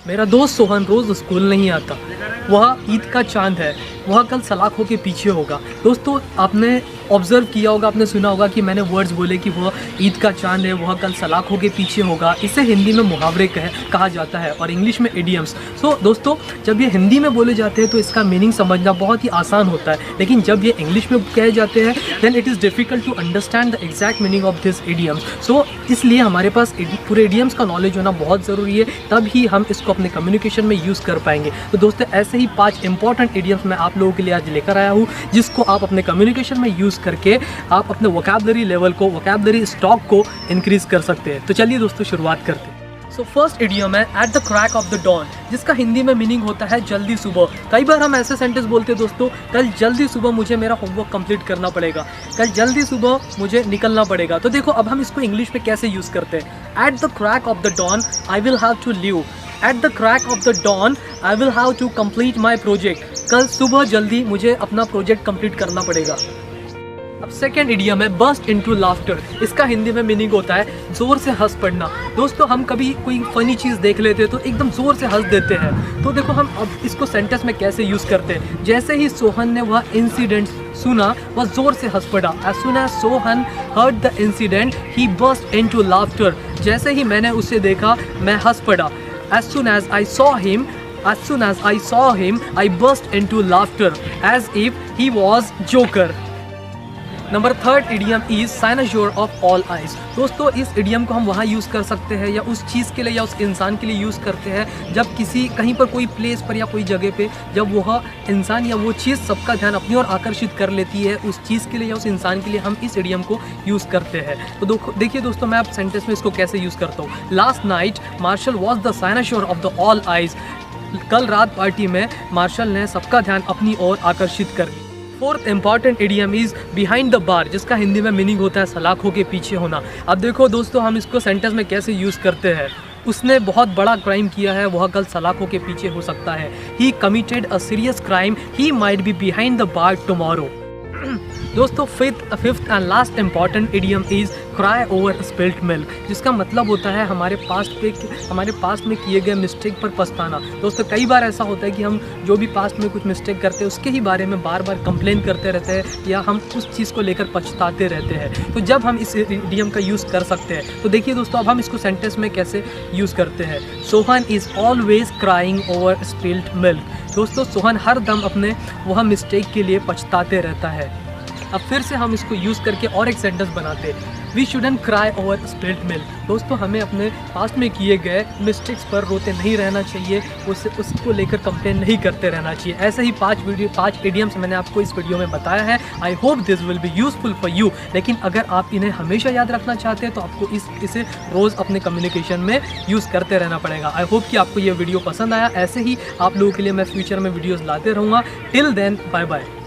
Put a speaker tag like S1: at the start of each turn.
S1: मेरा दोस्त सोहन रोज़ स्कूल नहीं आता, वह ईद का चांद है, वह कल सलाखों के पीछे होगा। दोस्तों आपने ऑब्ज़र्व किया होगा, आपने सुना होगा कि मैंने वर्ड्स बोले कि वह ईद का चांद है, वह कल सलाखों के पीछे होगा। इसे हिंदी में मुहावरे कहा जाता है और इंग्लिश में इडियम्स। सो दोस्तों जब ये हिंदी में बोले जाते हैं तो इसका मीनिंग समझना बहुत ही आसान होता है, लेकिन जब ये इंग्लिश में कहे जाते हैं then it is difficult to understand the exact meaning of this idioms. So इसलिए हमारे पास पूरे इडियम्स का नॉलेज होना बहुत ज़रूरी है, तब ही हम इसको अपने कम्युनिकेशन में यूज़ कर पाएंगे। तो दोस्तों ऐसे ही 5 इंपॉर्टेंट इडियम्स मैं आप लोगों के लिए आज लेकर आया हूँ, जिसको आप अपने कम्युनिकेशन में यूज़ करके आप अपने वोकैबुलरी लेवल को, वोकैबुलरी स्टॉक को इंक्रीज़ कर सकते हैं। तो चलिए दोस्तों शुरुआत करते हैं। सो फर्स्ट इडियम है at the crack of the dawn, जिसका हिंदी में मीनिंग होता है जल्दी सुबह। कई बार हम ऐसे सेंटेंस बोलते हैं दोस्तों, कल जल्दी सुबह मुझे मेरा होमवर्क कंप्लीट करना पड़ेगा, कल जल्दी सुबह मुझे निकलना पड़ेगा। तो देखो अब हम इसको इंग्लिश में कैसे यूज़ करते हैं। At the crack of the dawn I will have to leave. At the crack of the dawn I will have to complete my project. कल सुबह जल्दी मुझे अपना प्रोजेक्ट कंप्लीट करना पड़ेगा। अब सेकेंड इडियम है बर्स्ट इनटू लाफ्टर। इसका हिंदी में मीनिंग होता है ज़ोर से हंस पड़ना। दोस्तों हम कभी कोई फ़नी चीज़ देख लेते हैं तो एकदम ज़ोर से हंस देते हैं। तो देखो हम अब इसको सेंटेंस में कैसे यूज़ करते हैं। जैसे ही सोहन ने वह इंसिडेंट सुना वह ज़ोर से हंस पड़ा। As soon as Sohan heard the incident he burst into laughter. जैसे ही मैंने उसे देखा मैं हंस पड़ा। As soon as I saw him I burst into laughter as if he was Joker. Number third idiom is cynosure of all eyes. दोस्तों इस इडियम को हम वहाँ यूज़ कर सकते हैं या उस चीज़ के लिए या उस इंसान के लिए यूज़ करते हैं जब कहीं पर कोई प्लेस पर या कोई जगह पे जब वह इंसान या वो चीज़ सबका ध्यान अपनी ओर आकर्षित कर लेती है, उस चीज़ के लिए या उस इंसान के लिए हम इस इडियम को यूज़ करते हैं। तो देखिए दोस्तों मैं आप सेंटेंस में इसको कैसे यूज़ करता हूँ। Last night Marshall was the cynosure of the all eyes. कल रात पार्टी में मार्शल ने सबका ध्यान अपनी ओर आकर्षित कर दिया। Fourth important idiom is behind the बार, जिसका हिंदी में मीनिंग होता है सलाखों के पीछे होना। अब देखो दोस्तों हम इसको सेंटेंस में कैसे यूज़ करते हैं। उसने बहुत बड़ा क्राइम किया है, वह कल सलाखों के पीछे हो सकता है। He committed a serious crime, he might be behind the bar tomorrow. दोस्तों fifth and last important idiom is cry over spilt milk, जिसका मतलब होता है हमारे पास्ट में किए गए मिस्टेक पर पछताना। दोस्तों कई बार ऐसा होता है कि हम जो भी पास्ट में कुछ मिस्टेक करते हैं उसके ही बारे में बार बार कंप्लेन करते रहते हैं या हम उस चीज़ को लेकर पछताते रहते हैं। तो जब हम इस इडियम का यूज़ कर सकते हैं तो देखिए दोस्तों अब हम इसको सेंटेंस में कैसे यूज़ करते हैं। Sohan is always crying over spilt milk. दोस्तों सोहन हर दम अपने वह मिस्टेक के लिए पछताते रहता है। अब फिर से हम इसको यूज़ करके और एक सेंटेंस बनाते हैं। We shouldn't cry over spilt milk. दोस्तों हमें अपने पास्ट में किए गए मिस्टेक्स पर रोते नहीं रहना चाहिए, उसको लेकर कंप्लेन नहीं करते रहना चाहिए। ऐसे ही 5 इडियम्स मैंने आपको इस वीडियो में बताया है। I hope this will be useful for you. लेकिन अगर आप इन्हें हमेशा याद रखना चाहते हैं तो आपको इसे रोज़ अपने कम्युनिकेशन में यूज़ करते रहना पड़ेगा। आई होप कि आपको ये वीडियो पसंद आया। ऐसे ही आप लोगों के लिए मैं फ्यूचर में वीडियोज़ लाते रहूँगा। Till then bye bye.